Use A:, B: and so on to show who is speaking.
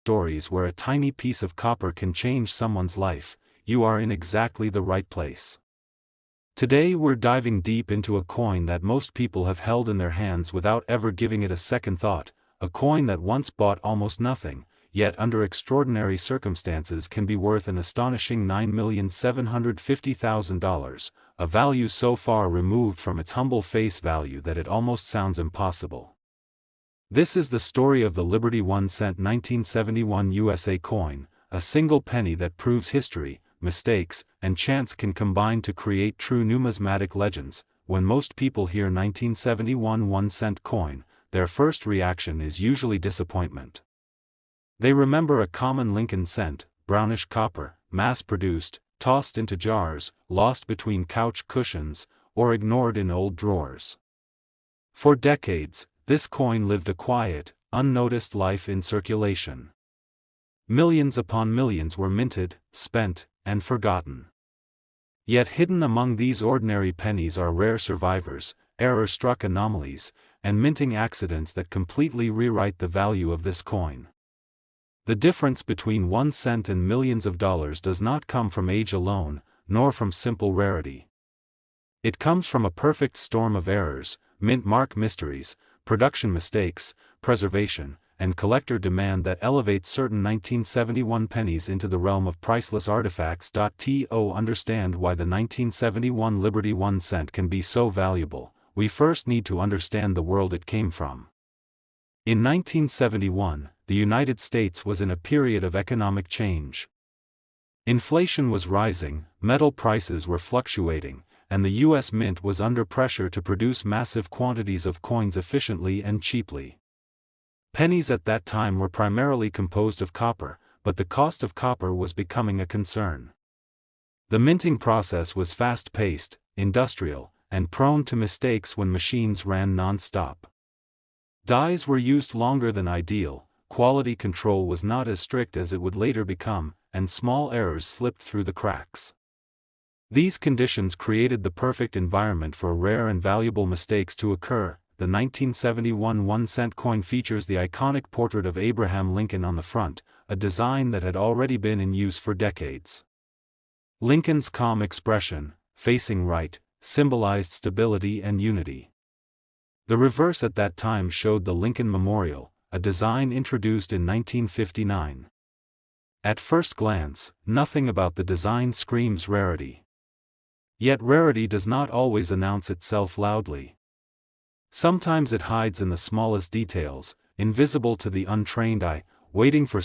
A: stories where a tiny piece of copper can change someone's life, you are in exactly the right place. Today we're diving deep into a coin that most people have held in their hands without ever giving it a second thought, a coin that once bought almost nothing, yet under extraordinary circumstances can be worth an astonishing $9,750,000, a value so far removed from its humble face value that it almost sounds impossible. This is the story of the Liberty 1 cent 1971 USA coin, a single penny that proves history, mistakes, and chance can combine to create true numismatic legends. When most people hear 1971 1-cent coin, their first reaction is usually disappointment. They remember a common Lincoln cent, brownish copper, mass-produced, tossed into jars, lost between couch cushions, or ignored in old drawers. For decades, this coin lived a quiet, unnoticed life in circulation. Millions upon millions were minted, spent, and forgotten. Yet hidden among these ordinary pennies are rare survivors, error-struck anomalies, and minting accidents that completely rewrite the value of this coin. The difference between 1 cent and millions of dollars does not come from age alone, nor from simple rarity. It comes from a perfect storm of errors, mint mark mysteries, production mistakes, preservation, and collector demand that elevates certain 1971 pennies into the realm of priceless artifacts. To understand why the 1971 Liberty 1 cent can be so valuable, we first need to understand the world it came from. In 1971, the United States was in a period of economic change. Inflation was rising, metal prices were fluctuating, and the U.S. Mint was under pressure to produce massive quantities of coins efficiently and cheaply. Pennies at that time were primarily composed of copper, but the cost of copper was becoming a concern. The minting process was fast-paced, industrial, and prone to mistakes when machines ran non-stop. Dies were used longer than ideal, quality control was not as strict as it would later become, and small errors slipped through the cracks. These conditions created the perfect environment for rare and valuable mistakes to occur. The 1971 1-cent coin features the iconic portrait of Abraham Lincoln on the front, a design that had already been in use for decades. Lincoln's calm expression, facing right, symbolized stability and unity. The reverse at that time showed the Lincoln Memorial, a design introduced in 1959. At first glance, nothing about the design screams rarity. Yet rarity does not always announce itself loudly. Sometimes it hides in the smallest details, invisible to the untrained eye, waiting for